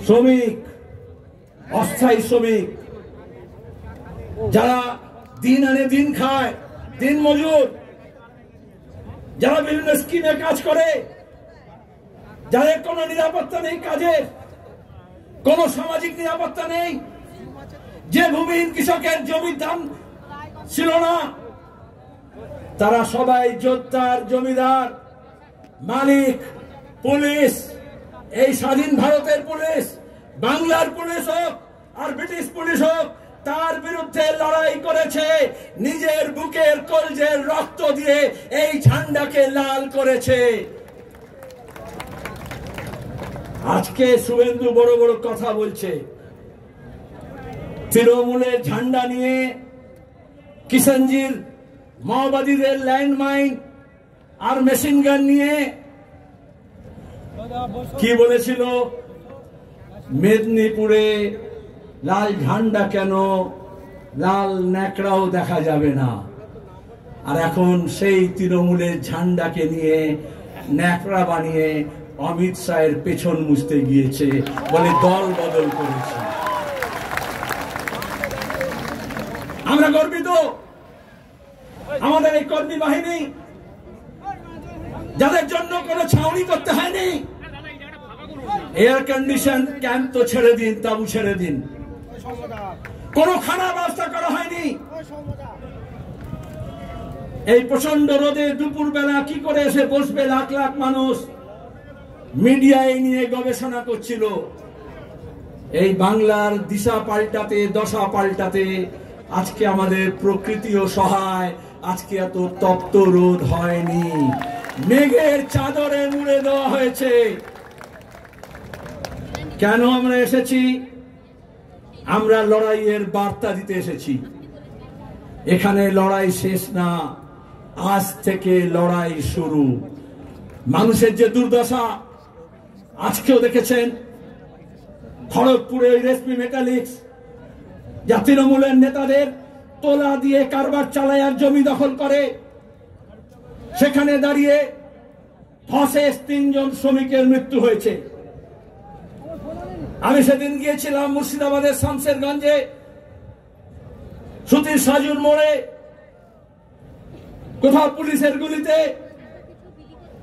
শ্রমিক, অস্থায়ী শ্রমিক, যারা দিন আনে দিন খায়, দিন মজুর, যারা বিভিন্ন স্কিমে কাজ করে, যাদের কোনো নিরাপত্তা নেই, কাজের কোনো সামাজিক নিরাপত্তা নেই, যে ভূমিহীন কৃষকের জমির দাম ছিল না, তারা সবাই যোদ্ধার, জমিদার, মালিক, পুলিশ, এই স্বাধীন ভারতের পুলিশ, বাংলার পুলিশ হোক আর ব্রিটিশ পুলিশ হোক, তার বিরুদ্ধে লড়াই করেছে, নিজের বুকের কলজের রক্ত দিয়ে এই ঝান্ডাকে লাল করেছে। আজকে শুভেন্দু বড় বড় কথা বলছে, তৃণমূলের ঝান্ডা নিয়ে কিষানজির মাওবাদীদের ল্যান্ডমাইন আর মেশিন গান নিয়ে কি বলেছিল, মেদিনীপুরে লাল ঝান্ডা কেন, লাল ন্যাকড়াও দেখা যাবে না। আর এখন সেই তৃণমূলের ঝান্ডাকে নিয়ে ন্যাকড়া বানিয়ে অমিত শাহের পেছন মুছতে গিয়েছে, বলে দল বদল করেছে। আমরা গর্বিত, আমাদের এই কর্মী বাহিনী, যাদের জন্য কোনো ছাউনি করতে হয়নি, এয়ার কন্ডিশন ক্যাম্প তো ছেড়ে দিন, তাবু ছেড়ে দিন, কোনো খানা ব্যবস্থা করা হয়নি। এই প্রচন্ড রোদে দুপুর বেলা কি করে এসে বসবে লাখ লাখ মানুষ, মিডিয়া এই নিয়ে গবেষণা করছিল। এই বাংলার দিশা পাল্টাতে, দশা পাল্টাতে আজকে আমাদের প্রকৃতিও সহায়, আজকে এত তপ্ত রোদ হয়নি, মেঘের চাদরে মুড়ে দেওয়া হয়েছে। কেন আমরা এসেছি? আমরা লড়াইয়ের বার্তা দিতে এসেছি। এখানে লড়াই শেষ না, আজ থেকে লড়াই শুরু। মানুষের যে দুর্দশা আজকেও দেখেছেন, খড়গপুরে রেশমি মেটালিক্স, যা তৃণমূলের নেতাদের তোলা দিয়ে কারবার চালায় আর জমি দখল করে, সেখানে দাঁড়িয়ে ধসে 3 জন শ্রমিকের মৃত্যু হয়েছে। আমি সেদিন গিয়েছিলাম মুর্শিদাবাদের শামশেরগঞ্জে, সুতির সাজুর মোড়ে, কোথাও পুলিশের গুলিতে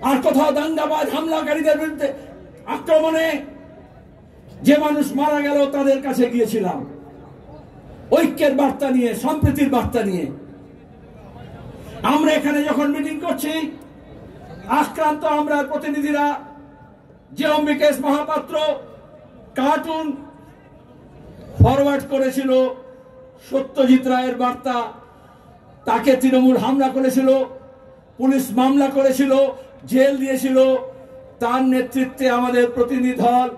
আর কোথাও দাঙ্গাবাজ হামলাকারীদের বিরুদ্ধে আক্রমণে যে মানুষ মারা গেল, তাদের কাছে গিয়েছিলাম ঐক্যের বার্তা নিয়ে, সম্প্রীতির বার্তা নিয়ে। আমরা এখানে যখন মিটিং করছি, আক্রান্ত আমরা প্রতিনিধিরা, যে অম্বিকেশ মহাপাত্র কার্টুন ফরওয়ার্ড করেছিল সত্যজিৎ রায়ের বার্তা, তাকে তৃণমূল হামলা করেছিল, পুলিশ মামলা করেছিল, জেল দিয়েছিল, তার নেতৃত্বে আমাদের প্রতিনিধি দল,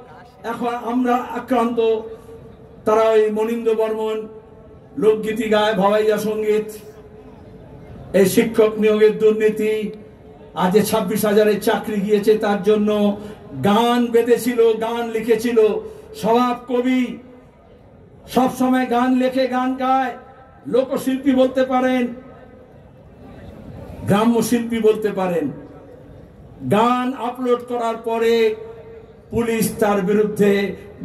এখন আমরা আক্রান্ত। তারা ওই মনিন্দ্র বর্মন লোকগীতি গায়, ভাওয়াইয়া সঙ্গীত, এই শিক্ষক নিয়োগের দুর্নীতি, আজ 26,000-এর চাকরি গিয়েছে, তার জন্য গান বেঁধেছিল, গান লিখেছিল। স্বভাব কবি, সব সময় গান লেখে, গান গায়, লোকশিল্পী বলতে পারেন, গ্রাম্য শিল্পী বলতে পারেন। গান আপলোড করার পরে পুলিশ তার বিরুদ্ধে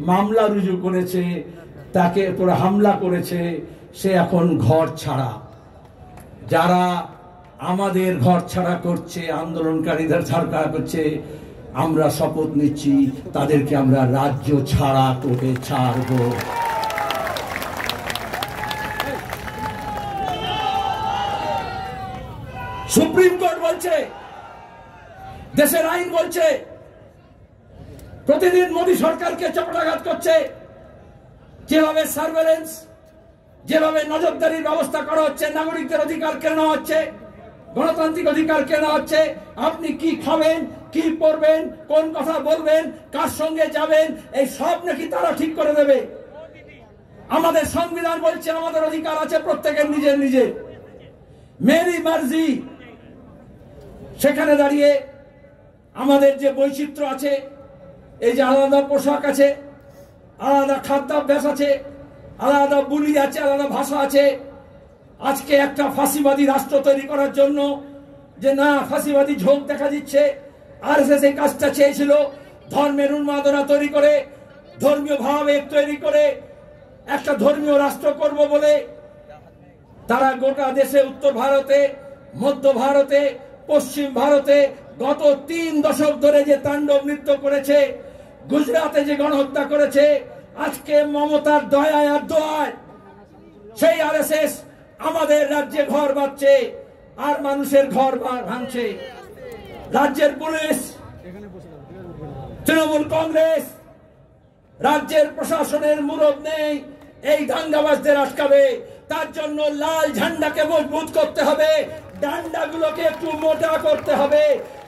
মামলা রুজু করেছে, তাকে পুরো হামলা করেছে, সে এখন ঘর ছাড়া। যারা আমাদের ঘর ছাড়া করছে, আন্দোলনকারীদের ছাড়া করছে, আমরা শপথ নিচ্ছি তাদেরকে আমরা রাজ্য ছাড়া করে ছাড়ব। সুপ্রিম কোর্ট বলছে, দেশের আইন বলছে, প্রতিদিন মোদী সরকারকে চপটাঘাত করছে। যেভাবে সার্ভেলেন্স, যেভাবে নজরদারির ব্যবস্থা করা হচ্ছে, নাগরিকদের অধিকার কেনা হচ্ছে, গণতান্ত্রিক অধিকার কেনা হচ্ছে, আপনি কি খাবেন, কি পরবেন, কোন কথা বলবেন, কার সঙ্গে যাবেন, এই সব নাকি তারা ঠিক করে দেবে। আমাদের সংবিধান বলছে আমাদের অধিকার আছে প্রত্যেকের নিজের নিজের, মেরি মার্জি। সেখানে দাঁড়িয়ে আমাদের যে বৈচিত্র্য আছে, এই যে আলাদা পোশাক আছে, আলাদা খাদ্যাভ্যাস আছে, আলাদা বুলি আছে, আলাদা ভাষা আছে, আজকে একটা ফাঁসিবাদী রাষ্ট্র তৈরি করার জন্য, যে না ফাঁসিবাদী ঝোঁক দেখা দিচ্ছে, আরএসএস এই কাজটা চেয়েছিল, ধর্মের উন্মাদনা তৈরি করে, ধর্মীয় ভাবাবেগ তৈরি করে একটা ধর্মীয় রাষ্ট্র করব বলে তারা গোটা দেশে, উত্তর ভারতে, মধ্য ভারতে, পশ্চিম ভারতে গত 3 দশক ধরে যে তাণ্ডব নৃত্য করেছে, গুজরাটে যে গণহত্যা করেছে, আজকে মমতার দয়ায় আর দোয়ায় সেই আরএসএস আমাদের রাজ্যে ঘর বাঁধছে আর মানুষের ঘর ভাঙছে। রাজ্যের পুলিশ, তৃণমূল কংগ্রেস, রাজ্যের প্রশাসনের মুরব নেই এই দাঙ্গাবাজদের আটকাবে। তার জন্য লাল ঝান্ডাকে মজবুত করতে হবে, ডান্ডাগুলোকে একটু মোটা করতে হবে।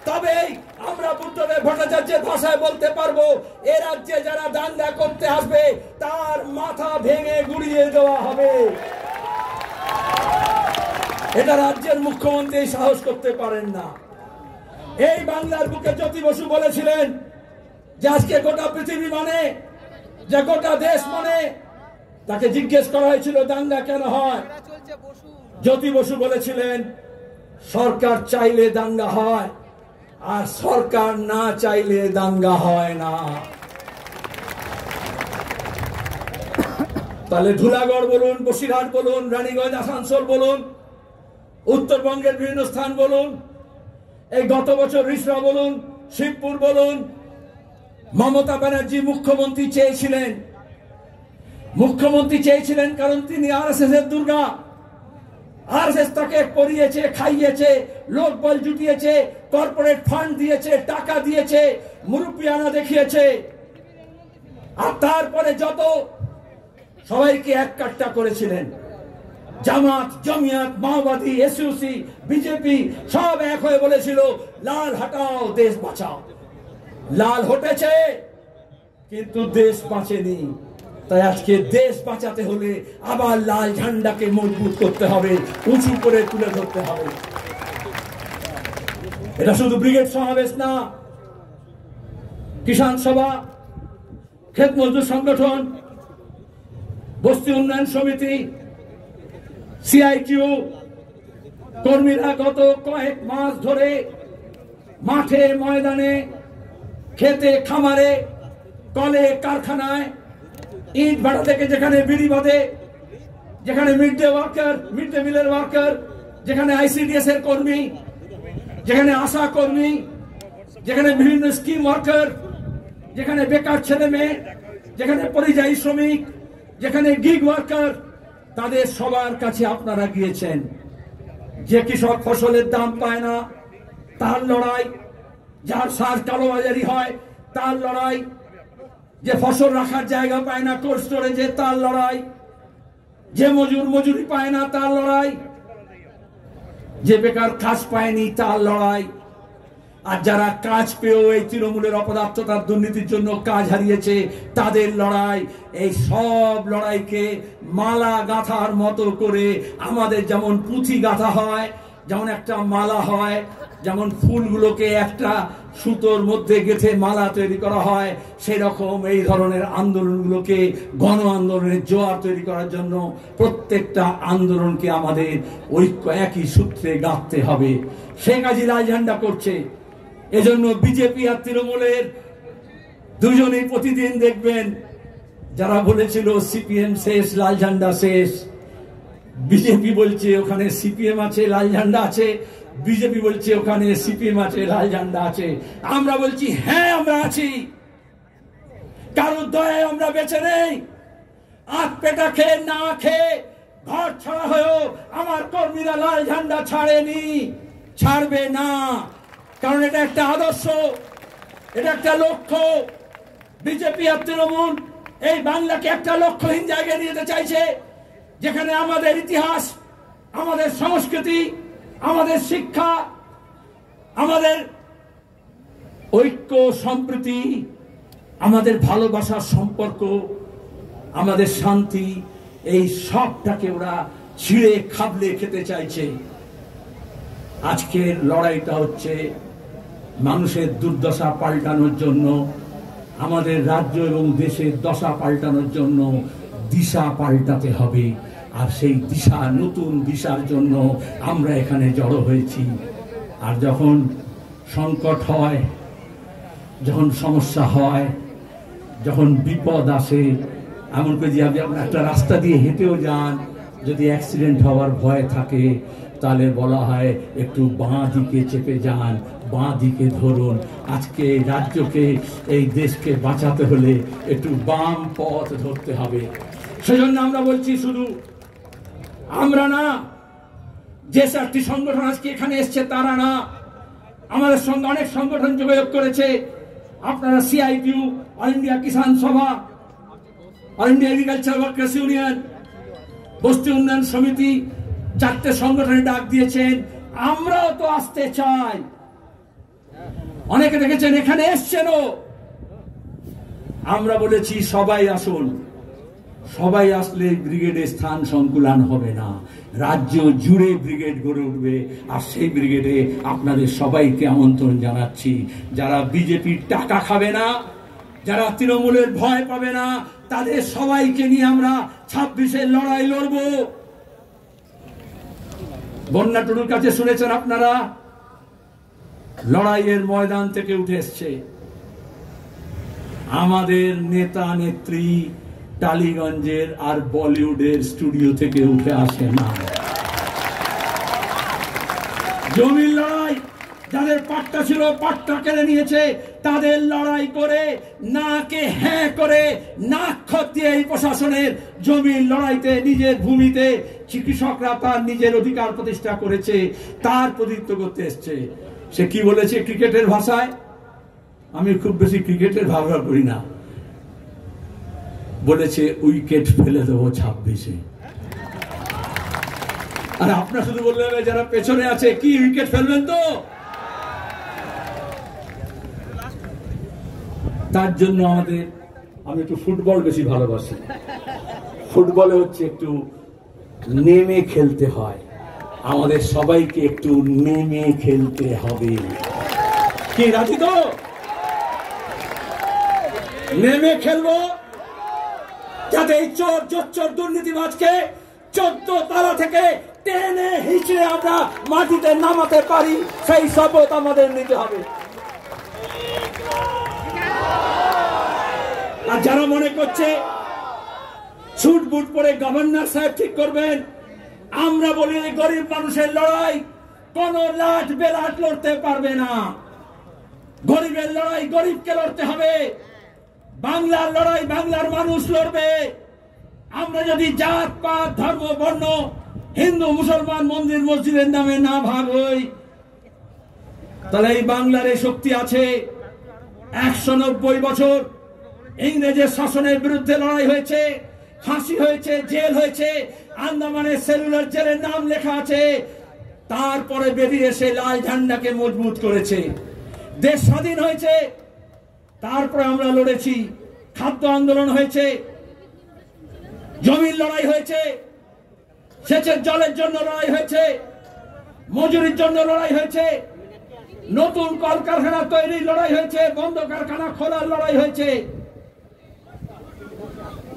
তবেই আমরা বুদ্ধদেব ভট্টাচার্যের ভাষায় বলতে পারবো, এ রাজ্যে যারা দাঙ্গা করতে আসবে তার মাথা ভেঙে গুড়িয়ে দেওয়া হবে। এটা রাজ্যের মুখ্যমন্ত্রী সাহস করতে পারেন না। এই বাংলার বুকে জ্যোতি বসু বলেছিলেন যে আজকে গোটা পৃথিবী মানে, যে গোটা দেশ মানে। তাকে জিজ্ঞেস করা হয়েছিল দাঙ্গা কেন হয়, জ্যোতি বসু বলেছিলেন সরকার চাইলে দাঙ্গা হয় আর সরকার না চাইলে দাঙ্গা হয় না। তাহলে ধুলাগড় বলুন, বসিরহাট বলুন, রানীগঞ্জ, আসানসোল বলুন, উত্তরবঙ্গের বিভিন্ন স্থান বলুন, এই গত বছর রিসরা বলুন, শিবপুর বলুন, মমতা ব্যানার্জি মুখ্যমন্ত্রী চেয়েছিলেন কারণ তিনি আরএসএস এর দুর্গা। আরএসএস তাকে পরিয়েছে, খাইয়েছে, লোকবল জুটিয়েছে, কর্পোরেট ফান্ড দিয়েছে, টাকা দিয়েছে, মুরব্বিয়ানা দেখিয়েছে। আর তারপরে যত সবাইকে এক কাট্টা করেছিলেন, জামাত, জমিয়াত, মাওবাদী, এসইউসি, বিজেপি সব এক হয়ে বলেছিল লাল হটাও, দেশ বাঁচাও। লাল হটেছে কিন্তু দেশ বাঁচেনি। তাই আজকে দেশ বাঁচাতে হলে আবার লাল ঝান্ডাকে মজবুত করতে হবে, উঁচু করে তুলে ধরতে হবে। এটা শুধু ব্রিগেড সমাবেশ না, কিষাণ সভা, ক্ষেত মজদুর সংগঠন, বস্তি উন্নয়ন সমিতি, সিআইটিউ কর্মীরা গত কয়েক মাস ধরে মাঠে, ময়দানে, খেতে, খামারে, কলে, কারখানায়, ইট ভাটা থেকে যেখানে বিড়ি বাঁধে, যেখানে মিড ডে মিলের ওয়ার্কার, যেখানে আইসিডিএস এর কর্মী, যেখানে আশা কর্মী, যেখানে বিভিন্ন স্কিম ওয়ার্কার, যেখানে বেকার ছেলে মেয়ে, যেখানে পরিযায়ী শ্রমিক, যেখানে গিগ ওয়ার্কার, তাদের সবার কাছে আপনারা গিয়েছেন। যে কৃষক ফসলের দাম পায় না তার লড়াই, যার সার কালোবাজারি হয় তার লড়াই, যে ফসল রাখার জায়গা পায় না কোল্ড স্টোরেজে তার লড়াই, যে মজুরি পায় না তার লড়াই, যে বেকার কাজ পায়নি তার লড়াই, আর যারা কাজ পেয়েও এই তৃণমূলের অপদার্থতার দুর্নীতির জন্য কাজ হারিয়েছে তাদের লড়াই। এই সব লড়াইকে মালা গাঁথার মতো করে আমাদের যেমন পুঁথি গাঁথা হয়, যেমন একটা মালা হয়, যেমন ফুলগুলোকে একটা সুতোর মধ্যে গেঁথে মালা তৈরি করা হয়, সেরকম এই ধরনের আন্দোলনগুলোকে গণ আন্দোলনের জোয়ার তৈরি করার জন্য প্রত্যেকটা আন্দোলনকে আমাদের ঐক্য একই সূত্রে গাঁথতে হবে। সেই কাজই লাল ঝান্ডা করছে। এজন্য বিজেপি আর তৃণমূলের দুজনেই প্রতিদিন দেখবেন, যারা বলেছিল সিপিএম শেষ, লাল ঝান্ডা শেষ, বিজেপি বলছে ওখানে সিপিএম আছে, লাল ঝান্ডা আছে, বিজেপি বলছে ওখানে সিপিএম আছে, লাল ঝান্ডা আছে। আমরা বলছি হ্যাঁ আমরা আছি, কারোর দয়ায় আমরা বেঁচে নেই। আট পেটা খেয়ে না খেয়ে ঘর ছাড়া হয়েও আমার কর্মীরা লাল ঝান্ডা ছাড়েনি, ছাড়বে না। কারণ এটা একটা আদর্শ, এটা একটা লক্ষ্য। বিজেপি আর তৃণমূল এই বাংলাকে একটা লক্ষ্যহীন জায়গায় নিয়ে যেতে চাইছে, যেখানে আমাদের ইতিহাস, আমাদের সংস্কৃতি, আমাদের শিক্ষা, আমাদের ঐক্য, সম্প্রীতি, আমাদের ভালোবাসার সম্পর্ক, আমাদের শান্তি, এই সবটাকে ওরা ছিঁড়ে খাবলে খেতে চাইছে। আজকের লড়াইটা হচ্ছে মানুষের দুর্দশা পাল্টানোর জন্য, আমাদের রাজ্য এবং দেশের দশা পাল্টানোর জন্য দিশা পাল্টাতে হবে। আর সেই দিশা, নতুন দিশার জন্য আমরা এখানে জড়ো হয়েছি। আর যখন সংকট হয়, যখন সমস্যা হয়, যখন বিপদ আসে, এমন করে যে আপনি একটা রাস্তা দিয়ে হেঁটেও যান, যদি অ্যাক্সিডেন্ট হওয়ার ভয় থাকে তাহলে বলা হয় একটু বাঁ দিকে চেপে যান, বাঁ দিকে ধরুন। আজকে রাজ্যকে, এই দেশকে বাঁচাতে হলে একটু বাম পথ ধরতে হবে। সেজন্য আমরা বলছি, শুধু আমরা না, যে 4টি সংগঠন আজকে এখানে এসছে তারা না, আমাদের সঙ্গে অনেক সংগঠন যোগাযোগ করেছে। আপনারা সিআইটিউ, অল ইন্ডিয়া কিষাণ সভা, all India agriculture workers union, বস্তি উন্নয়ন সমিতি, 4টে সংগঠনে ডাক দিয়েছেন। আমরাও তো আসতে চাই। অনেকে দেখেছেন এখানে এসছেনও। আমরা বলেছি সবাই আসুন। সবাই আসলে ব্রিগেডের স্থান সংকুলান হবে না, রাজ্য জুড়ে ব্রিগেড গড়ে উঠবে। আর সেই ব্রিগেডে আপনাদের সবাইকে আমন্ত্রণ জানাচ্ছি। যারা বিজেপির টাকা খাবে না, যারা তৃণমূলের ভয় পাবে না, তাদের সবাইকে নিয়ে আমরা 26-এর লড়াই লড়ব। বন্যা টুডুর কাছে শুনেছেন আপনারা, লড়াইয়ের ময়দান থেকে উঠে এসছে। আমাদের নেতা নেত্রী টালিগঞ্জের আর বলিউডের স্টুডিও থেকে উঠে আসে না। জমির লড়াই, যাদের পাট্টা ছিল পাট্টা কেড়ে নিয়েছে, তাদের লড়াই করে নাকে হ্যাঁ করে নাক খত দিয়ে এই প্রশাসনের জমির লড়াইতে, নিজের ভূমিতে কৃষকরা তার নিজের অধিকার প্রতিষ্ঠা করেছে, তার প্রতিনিধিত্ব করতে এসছে। সে কি বলেছে ক্রিকেটের ভাষায়? আমি খুব বেশি ক্রিকেটের ব্যবহার করি না। বলেছে উইকেট ফেলে দেবো 26-এ। আর আপনার শুধু বললেন যারা পেছনে আছে, কি উইকেট ফেলবেন তো? তার জন্য আমি একটু ফুটবল বেশি ভালোবাসি। ফুটবলে হচ্ছে একটু নেমে খেলতে হয়, আমাদের সবাইকে একটু নেমে খেলতে হবে। কি রাজি তো? নেমে খেলবো, যাতে এই চোর দুর্নীতিবাজকে 14 তলা থেকে টেনে হিঁচড়ে আমরা মাটিতে নামাতে পারি, সেই শপথ আমাদের নিতে হবে। আর যারা মনে করছে ছুট বুট পরে গভর্নর সাহেব ঠিক করবেন, আমরা বলি গরিব মানুষের লড়াই কোন লাট বেলাট লড়তে পারবে না। গরিবের লড়াই গরিবকে লড়তে হবে, বাংলার লড়াই বাংলার মানুষ লড়বে। আমরা যদি জাত পাত ধর্ম বর্ণ, হিন্দু মুসলমান, মন্দির মসজিদের নামে না ভাগ হই, তাহলে এই বাংলার এই শক্তি আছে। 190 বছর ইংরেজের শাসনের বিরুদ্ধে লড়াই হয়েছে, ফাঁসি হয়েছে, জেল হয়েছে, আন্দামানের সেলুলার জেলের নাম লেখা আছে। তারপরে বেরিয়ে এসে লাল ঝান্ডাকে মজবুত করেছে, দেশ স্বাধীন হয়েছে। তারপরে আমরা লড়েছি, খাদ্য আন্দোলন হয়েছে, জমির লড়াই হয়েছে, সেচের জলের জন্য লড়াই হয়েছে, মজুরির জন্য লড়াই হয়েছে, নতুন কলকারখানা তৈরির লড়াই হয়েছে, বন্ধ কারখানা খোলার লড়াই হয়েছে।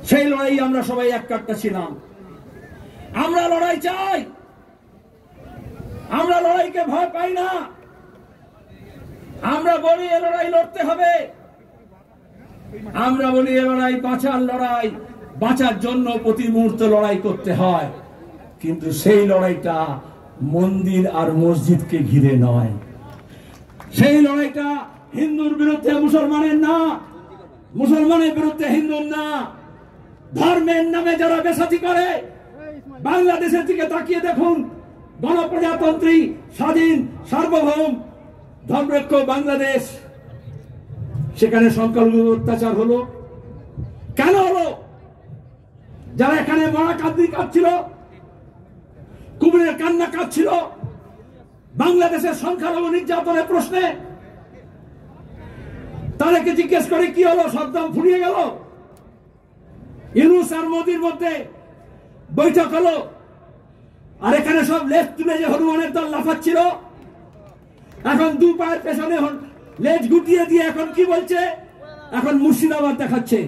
সেই লড়াই আমরা সবাই এক কাট্টা ছিলাম। আমরা লড়াই চাই, আমরা লড়াইকে ভয় পাই না। আমরা বলি এ লড়াই লড়তে হবে, আমরা বলি এ লড়াই বাঁচার লড়াই, বাঁচার জন্য প্রতি মুহূর্তে লড়াই করতে হয়। কিন্তু সেই লড়াইটা মন্দির আর মসজিদকে ঘিরে নয়, সেই লড়াইটা হিন্দুর বিরুদ্ধে মুসলমানের না, মুসলমানের বিরুদ্ধে হিন্দুর না। ধর্মের নামে যারা বেসাতি করে, বাংলাদেশের দিকে তাকিয়ে দেখুন, গণপ্রজাতন্ত্রী স্বাধীন সার্বভৌম ধর্মরক্ষ বাংলাদেশ, সেখানে সংখ্যালঘু অত্যাচার হলো কেন হলো? যারা এখানে মরা কাঁদনি কাঁদছিল, কুমিরের কান্না কাঁদছিল, বাংলাদেশের সংখ্যালঘু নির্যাতনের প্রশ্নে, তাদেরকে জিজ্ঞেস করে কি হলো? সদ্দাম ফুরিয়ে গেল? ইউনূস আর মোদির মধ্যে বৈঠক হলো, আর এখানে সব লেজ তুলে যে হনুমানের দল লাফাচ্ছিল, এখন দু পায়ের পেছনে লেজ গুটিয়ে দিয়ে এখন কি বলছে? এখন মুর্শিদাবাদ দেখাচ্ছে।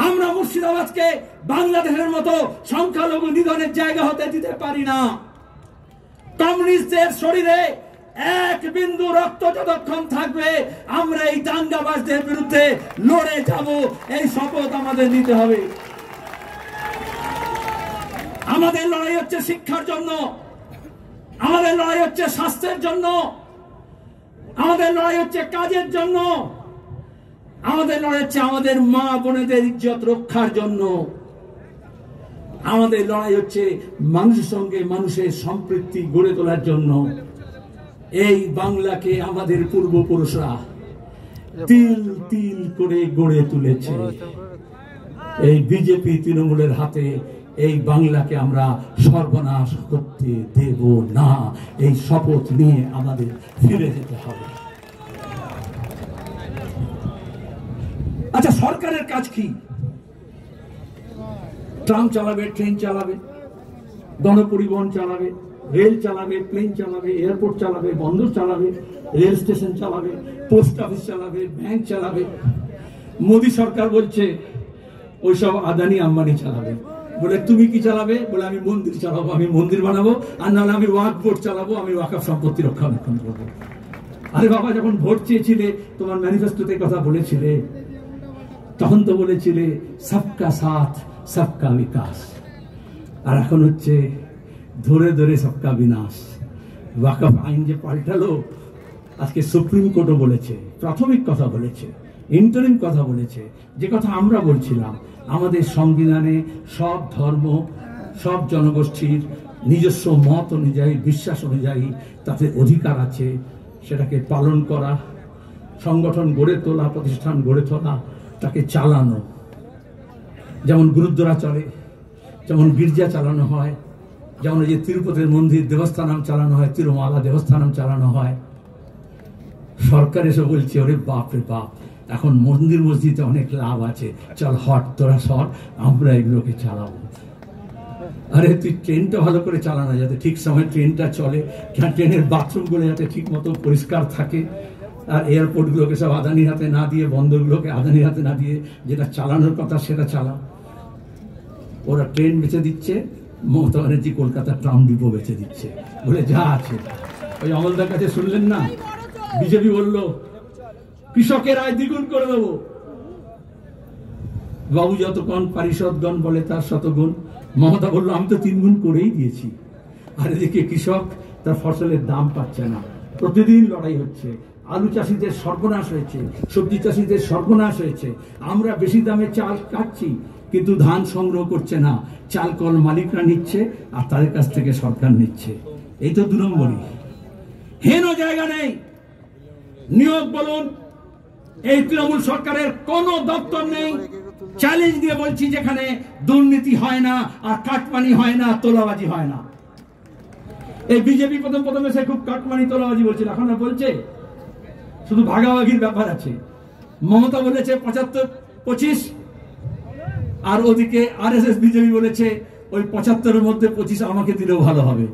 আমরা মুর্শিদাবাদকে বাংলাদেশের মতো সংখ্যালঘু নিধনের জায়গা হতে দিতে পারি না। কমিউনিস্টদের শরীরে এক বিন্দু রক্ত যতক্ষণ থাকবে আমরা এই দাঙ্গাবাজদের বিরুদ্ধে লড়ে যাব, এই শপথ আমাদের নিতে হবে। আমাদের লড়াই হচ্ছে শিক্ষার জন্য, আমাদের লড়াই হচ্ছে স্বাস্থ্যের জন্য, আমাদের লড়াই হচ্ছে কাজের জন্য, আমাদের লড়াই হচ্ছে আমাদের মা বোনেদের ইজ্জত রক্ষার জন্য, আমাদের লড়াই হচ্ছে মানুষের সঙ্গে মানুষের সম্পৃক্তি গড়ে তোলার জন্য। এই বাংলাকে আমাদের পূর্বপুরুষরা তিল তিল করে গড়ে তুলেছে। এই বিজেপি তৃণমূলের হাতে এই বাংলাকে আমরা সর্বনাশ করতে দেব না। এই শপথ নিয়ে আমাদের ফিরে যেতে হবে। আচ্ছা, সরকারের কাজ কি? ট্রাম চালাবে, ট্রেন চালাবে, গণপরিবহন চালাবে, রেল চালাবে, প্লেন চালাবে, এয়ারপোর্ট চালাবে, বন্দর চালাবে, রেল স্টেশন চালাবে, পোস্ট অফিস চালাবে, ব্যাংক চালাবে। মোদী সরকার বলছে ওইসব আদানি আম্বানি চালাবে। বলে তুমি কি চালাবে? বলে আমি মন্দির চালাবো, আমি মন্দির বানাবো, আর নাহলে আমি ওয়াকফ বোর্ড চালাবো, আমি ওয়াকফ সম্পত্তি রক্ষণাবেক্ষণ করবো। আরে বাবা, যখন ভোট চেয়েছিলে তোমার ম্যানিফেস্টোতে কথা বলেছিলে, তখন তো বলেছিলে সবকা সাথ সবকা বিকাশ, আর এখন হচ্ছে ধরে ধরে সবকা বিনাশ। ওয়াকফ আইন যে পাল্টালো, আজকে সুপ্রিম কোর্টও বলেছে, প্রাথমিক কথা বলেছে, ইন্টারিম কথা বলেছে, যে কথা আমরা বলছিলাম, আমাদের সংবিধানে সব ধর্ম, সব জনগোষ্ঠীর নিজস্ব মত অনুযায়ী, বিশ্বাস অনুযায়ী তাদের অধিকার আছে, সেটাকে পালন করা, সংগঠন গড়ে তোলা, প্রতিষ্ঠান গড়ে তোলা, তাকে চালানো। যেমন গুরুদ্বারা চলে, যেমন গির্জা চালানো হয়, যেমন এই যে তিরুপতির মন্দির দেবস্থানম চালানো হয়, তিরুমালা দেবস্থানম চালানো হয়। সরকার এসে বলছে ওরে বাপ রে বাপ, এখন মন্দির মসজিদে অনেক লাভ আছে, চল হট তোরা সর, আমরা এগুলোকে চালাবো। আরে তুই ট্রেনটা ভালো করে চালানো, যাতে ঠিক সময় ট্রেনটা চলে, ট্রেনের বাথরুমগুলো যাতে ঠিক মতো পরিষ্কার থাকে, আর এয়ারপোর্টগুলোকে সব আদানির হাতে না দিয়ে, বন্দরগুলোকে আদানির হাতে না দিয়ে, যেটা চালানোর কথা সেটা চালা। ওরা ট্রেন বেচে দিচ্ছে, মমতা ব্যানার্জি কলকাতা ট্রাম ডিপো বেচে দিচ্ছে, বলে যা আছে। ওই অমলদার কাছে শুনলেন না, বিজেপি বলল কৃষকের আয় দ্বিগুণ করে দেবো। বাবু যতক্ষণ পারিষদগণ বলে তার শতগুণ, মমতা বললো আমি তো 3 গুণ করেই দিয়েছি। আর এদিকে কৃষক তার ফসলের দাম পাচ্ছে না, প্রতিদিন লড়াই হচ্ছে। আলু চাষিদের সর্বনাশ হয়েছে, সবজি চাষিদের সর্বনাশ হয়েছে। আমরা বেশি দামে চাল কাটছি, কিন্তু ধান সংগ্রহ করছে না, চাল কল মালিকরা নিচ্ছে, আর তাদের কাছ থেকে সরকার নিচ্ছে। এই তো 2 নম্বরই। হেন জায়গা নেই। নিয়োগ বলুন, এই তৃণমূল সরকারের কোন দপ্তর নেই। চ্যালেঞ্জ দিয়ে বলছি, যেখানে দুর্নীতি হয় না, আর কাটমানি হয় না, তোলাবাজি হয় না। এই বিজেপি প্রথম এসে খুব কাটমানি তোলাবাজি বলছিল, এখন বলছে শুধু ভাগাভাগির ব্যাপার আছে। মমতা বলেছে 75-25, আর ওদিকে আরএসএস বিজেপি বলেছে ওই 75-এর মধ্যে 25 আমাকে দিলেও ভালো হবে।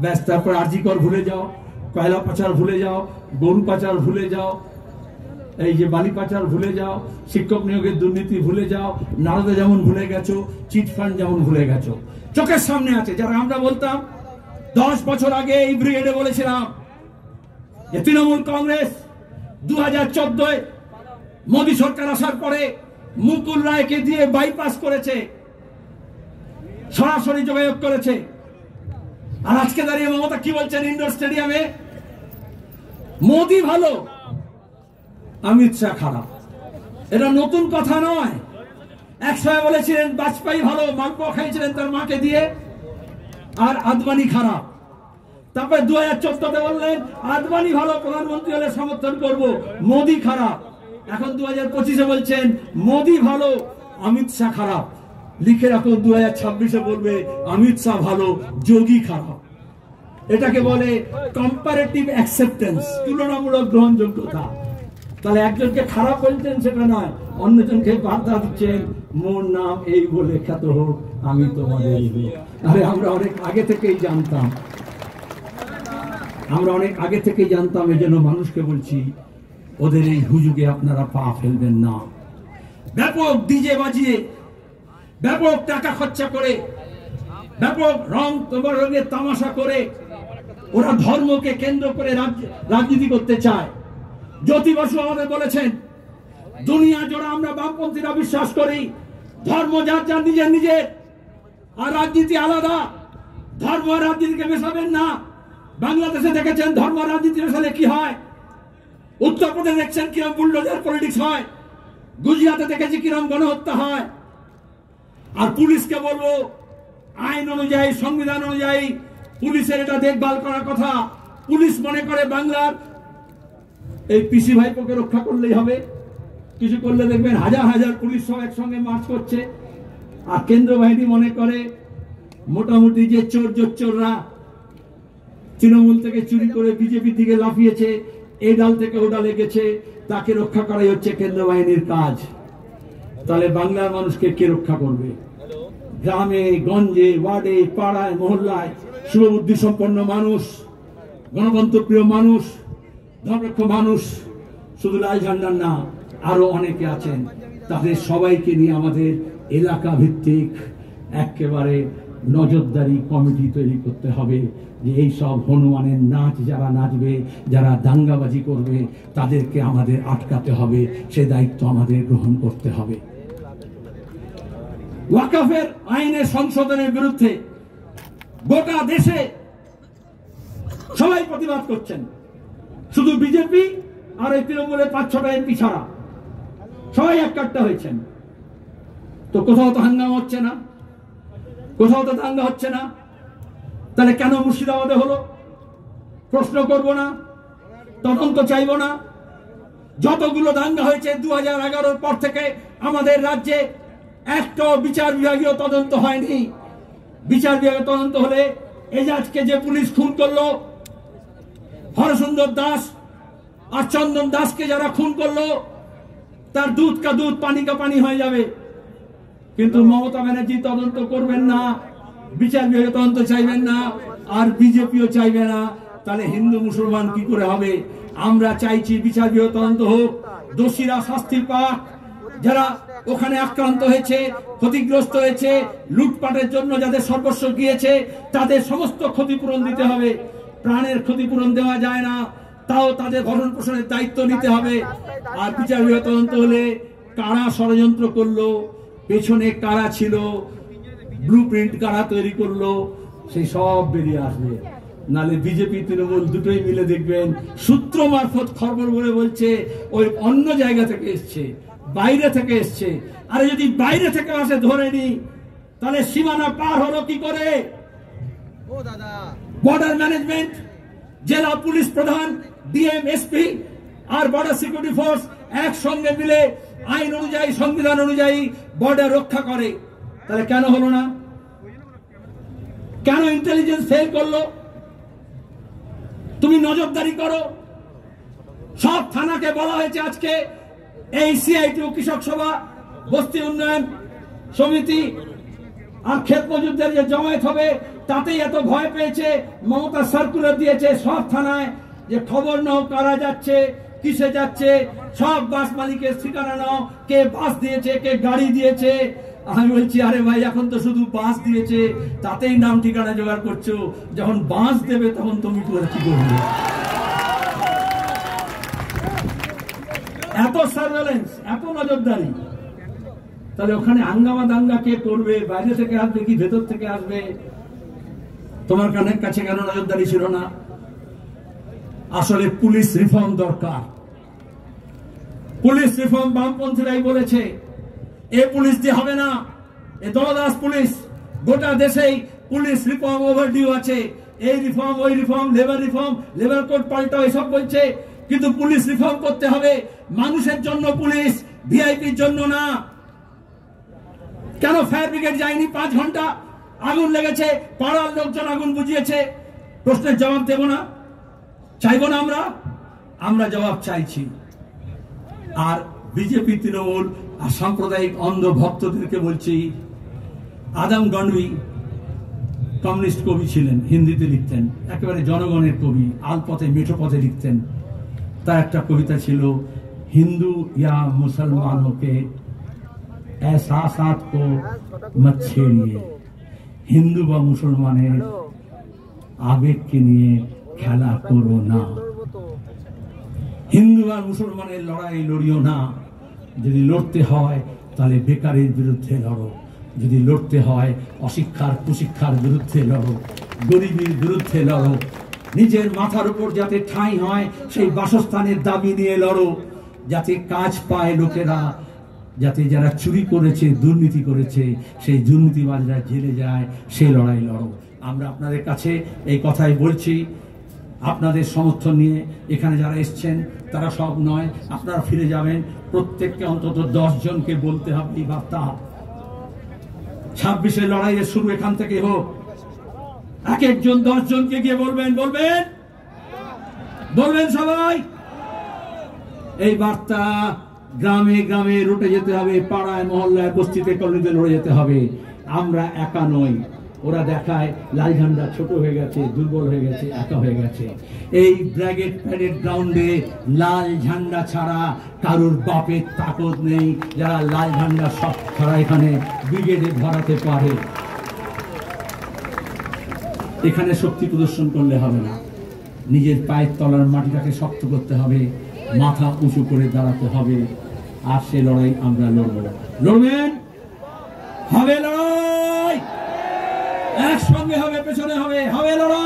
ব্যাস, তারপর আরজি কর ভুলে যাও, কয়লা পাচার ভুলে যাও, গরু পাচার ভুলে যাও, এই যে বালি পাচার ভুলে যাও, শিক্ষক নিয়োগের দুর্নীতি ভুলে যাও, নারদে যেমন ভুলে গেছো, চিট ফান্ড যেমন ভুলে গেছো। চোখের সামনে আছে। যারা আমরা বলতাম 10 বছর আগে এই ব্রিগেডে বলেছিলাম যে তৃণমূল কংগ্রেস 2014-এ মোদী সরকার আসার পরে মুকুল রায়কে দিয়ে বাইপাস করেছে, সরাসরি যোগাযোগ করেছে। আর আজকে দাঁড়িয়ে মমতা কি বলছেন ইন্ডোর স্টেডিয়ামে? মোদী ভালো, অমিত শাহ খারাপ। এটা নতুন কথা নয়। এক সময় বলেছিলেন বাজপেয়ী ভালো, মালপোয়া খাইছিলেন তার মাকে দিয়ে, আর আদবানি খারাপ। তারপরে 2014-তে বললেন আদবানি ভালো, প্রধানমন্ত্রী হলে সমর্থন করব, মোদী খারাপ। এখন 2025-এ বলছেন মোদী ভালো, অমিত শাহ খারাপ। লিখে রাখো, 2026-এ বলবে অমিত শাহ ভালো, যোগী খারাপ। এটাকে বলে কম্পারেটিভ অ্যাকসেপ্টেন্স, তুলনামূলক গ্রহণযোগ্যতা। তাহলে একজনকে খারাপ বলছেন সেটা নয়, অন্যজনকে বার্তা দিচ্ছেন মোর নাম এই বলে খ্যাত হোক, আমি তোমাদের। আরে আমরা অনেক আগে থেকেই জানতাম, এই জন্য মানুষকে বলছি ওদের এই হুজুগে আপনারা পা ফেলবেন না। ব্যাপক ডিজে বাজিয়ে, ব্যাপক টাকা খরচা করে, ব্যাপক রঙের তামাশা করে ওরা ধর্মকে কেন্দ্র করে রাজনীতি করতে চায়। জ্যোতি বসু আমাদের বলেছেন, দুনিয়া জোড়া আমরা বামপন্থীরা বিশ্বাস করি ধর্ম যার যার নিজের নিজের, আর রাজনীতি আলাদা। ধর্ম আর রাজনীতিকে মেশাবেন না। বাংলাদেশে দেখেছেন ধর্ম রাজনীতি মেশালে কি হয়। উত্তরপ্রদেশে দেখছেন কিরম বুলডোজার পলিটিক্স হয়। গুজরাটে দেখেছি কিরম গণহত্যা হয়। আর পুলিশকে বলবো, আইন অনুযায়ী, সংবিধান অনুযায়ী পুলিশের এটা দেখভাল করার কথা। পুলিশ মনে করে বাংলার এই পিসি ভাইপোকে রক্ষা করলেই হবে। কিছু করলে দেখবেন হাজার হাজার পুলিশ সব একসঙ্গে মার্চ করছে। আর কেন্দ্র বাহিনী মনে করে মোটামুটি যে চোররা তৃণমূল থেকে চুরি করে বিজেপির দিকে লাফিয়েছে, এই ডাল থেকে ও ডালে গেছে, তাকে রক্ষা করাই হচ্ছে কেন্দ্র বাহিনীর কাজ। তাহলে বাংলার মানুষকে কে রক্ষা করবে? গ্রামে গঞ্জে, ওয়ার্ডে, পাড়ায়, মহল্লায় শুভবুদ্ধি সম্পন্ন মানুষ, গণতন্ত্রপ্রিয় মানুষ, ধর্মরক্ষক মানুষ, শুধু লাল ঝান্ডার না, আরো অনেকে আছেন। তাদের সবাইকে নিয়ে আমাদের এলাকা ভিত্তিক একেবারে নজরদারি কমিটি তৈরি করতে হবে, যে এই সব হনুমানের নাচ যারা নাচবে, যারা দাঙ্গাবাজি করবে, তাদেরকে আমাদের আটকাতে হবে। সে দায়িত্ব আমাদের গ্রহণ করতে হবে। ওয়াকফের আইনের সংশোধনের বিরুদ্ধে গোটা দেশে সবাই প্রতিবাদ করছেন, শুধু বিজেপি আর এই তৃণমূলের 5-6টা এমপি ছাড়া সবাই এককাট্টা হয়েছেন। তো কোথাও তো হাঙ্গামা হচ্ছে না, কোথাও তো দাঙ্গা হচ্ছে না। তাহলে কেন মুর্শিদাবাদে হলো? প্রশ্ন করব না, তদন্ত চাইব না। যতগুলো দাঙ্গা হয়েছে 2011-র পর থেকে আমাদের রাজ্যে একটা বিচার বিভাগীয় তদন্ত হয়নি। বিচার বিভাগীয় তদন্ত হলে এজাজকে যে পুলিশ খুন করলো, হরসুন্দর দাস আর চন্দন দাসকে যারা খুন করলো, তার দুধ কা দুধ পানি কা পানি হয়ে যাবে। কিন্তু মমতা ব্যানার্জি তদন্ত করবেন না, বিচার বিভাগে তদন্ত চাইবেন না, আর বিজেপিও চাইবে না। তাহলে হিন্দু মুসলমান কি করে হবে? আমরা চাইছি বিচার বিভাগ তদন্ত হোক, দোষীরা শাস্তি পাক, যারা ওখানে আক্রান্ত হয়েছে, ক্ষতিগ্রস্ত হয়েছে, লুটপাটের জন্য যাদের সর্বস্ব গিয়েছে, তাদের সমস্ত ক্ষতিপূরণ দিতে হবে। প্রাণের ক্ষতিপূরণ দেওয়া যায় না, তাও তাদের ভরণ পোষণের দায়িত্ব নিতে হবে। আর বিচার বিভাগ তদন্ত হলে কারা ষড়যন্ত্র করলো, পেছনে কারা ছিল, ব্লুপ্রিন্ট কারা তৈরি করলো, সেই সব বেরিয়ে আসবে। নালে বিজেপি তৃণমূল দুটোই মিলে দেখবেন সূত্র মারফত খবর বলে বলছে ওই অন্য জায়গা থেকে এসছে, বাইরে থেকে এসছে। আর যদি বাইরে থেকে আসে ধরে নি, তাহলে সীমানা পার হলো কি করে? বর্ডার ম্যানেজমেন্ট, জেলা পুলিশ প্রধান, ডিএম, এসপি আর বর্ডার সিকিউরিটি ফোর্স একসঙ্গে মিলে আইন অনুযায়ী, সংবিধান অনুযায়ী বর্ডার রক্ষা করে। তাহলে কেন হলো না? কেন ইন্টেলিজেন্স ফেল করলো? তুমি নজরদারি করো। সব থানাকে বলা হয়েছে আজকে এই সিআইটিউ, কৃষক সভা, বস্তি উন্নয়ন সমিতি আর ক্ষেত মজুরদের যে জমায়েত হবে, তাতেই এত ভয় পেয়েছে। মমতা সার্কুলার দিয়েছে সব থানায় যে খবর নাও কারা যাচ্ছে, কিসে যাচ্ছে, সব বাস মালিকের ঠিকানা নাও, কে বাস দিয়েছে, কে গাড়ি দিয়েছে। আমি বলছি, আরে ভাই, এখন তো শুধু বাস দিয়েছে, তাতেই নাম ঠিকানা জোগাড় করছো, যখন বাস দেবে তখন তুমি কি করবে? এত সার্ভেলেন্স, এত নজরদারি। তাহলে ওখানে হাঙ্গামা দাঙ্গা কে করবে? বাইরে থেকে আসবে কি ভেতর থেকে আসবে? তোমার কানের কাছে কেন নজরদারি ছিল না? আসলে পুলিশ রিফর্ম দরকার। পুলিশ রিফর্ম বামপন্থীরাই বলেছে। এ পুলিশ দিয়ে হবে না, এ দলদাস পুলিশ। গোটা দেশেই পুলিশ রিফর্ম ওভারডিউ আছে। এই রিফর্ম, ওই রিফর্ম, লেবার কোড পাল্টাও, এসব বলছে। কিন্তু পুলিশ রিফর্ম করতে হবে মানুষের জন্য, পুলিশ ভিআইপির জন্য না। কেন ফায়ার ব্রিগেড যায়নি? 5 ঘন্টা আগুন লেগেছে, পাড়ার লোকজন আগুন বুঝিয়েছে। প্রশ্নের জবাব দেব না? চাইবো না? আমরা জবাব চাইছি। আর বিজেপি, তৃণমূল আর সাম্প্রদায়িক অন্ধ ভক্তদেরকে বলছি, আদম গণবি কমিউনিস্ট কবি ছিলেন, হিন্দিতে লিখতেন, একেবারে জনগণের কবি, আলপথে মেঠো পথে লিখতেন। তার একটা কবিতা ছিল, হিন্দু ইয়া মুসলমানों के एहसासात को मत छेड़िए। হিন্দু বা মুসলমানের আবেগকে নিয়ে খেলা করো না। হিন্দু আর মুসলমানের লড়াই লড়িও না। যদি লড়তে হয় তাহলে বেকারের বিরুদ্ধে লড়ো, যদি লড়তে হয় অশিক্ষার কুশিক্ষার বিরুদ্ধে লড়ো, গরিবের বিরুদ্ধে লড়ো, নিজের মাথার উপর যাতে ঠাঁই হয় সেই বাসস্থানের দাবি নিয়ে লড়ো, যাতে কাজ পায় লোকেরা, যাতে যারা চুরি করেছে দুর্নীতি করেছে সেই দুর্নীতিবাজরা জেলে যায়, সেই লড়াই লড়ো। আমরা আপনাদের কাছে এই কথাই বলছি। আপনাদের সমর্থন নিয়ে এখানে যারা এসছেন তারা সব নয়, আপনারা ফিরে যাবেন, প্রত্যেককে অন্তত 10 জনকে বলতে হবে এই বার্তা। 26-এর লড়াইয়ের শুরু এখান থেকে হোক। এক একজন 10 জনকে গিয়ে বলবেন, বলবেন বলবেন সবাই। এই বার্তা গ্রামে গ্রামে রুটে যেতে হবে, পাড়ায় মহল্লায় বস্তিতে কলোনিতে লড়ে যেতে হবে। আমরা একা নই। ওরা দেখায় লাল ঝান্ডা ছোট হয়ে গেছে, দুর্বল হয়ে গেছে, একা হয়ে গেছে। এই ব্রিগেড প্যারেড গ্রাউন্ডে লাল ঝান্ডা ছাড়া কারুর বাপের তাকত নেই যারা লাল ঝান্ডা সব ছাড়া এখানে ব্রিগেডে ধরাতে পারে। এখানে শক্তি প্রদর্শন করলে হবে না, নিজের পায়ের তলার মাটিটাকে শক্ত করতে হবে, মাথা উঁচু করে দাঁড়াতে হবে। আর সে লড়াই আমরা লড়ব। লড়বেন? হবে লড়াই, একসঙ্গে হবে, পেছনে হবে, হবে লড়াই।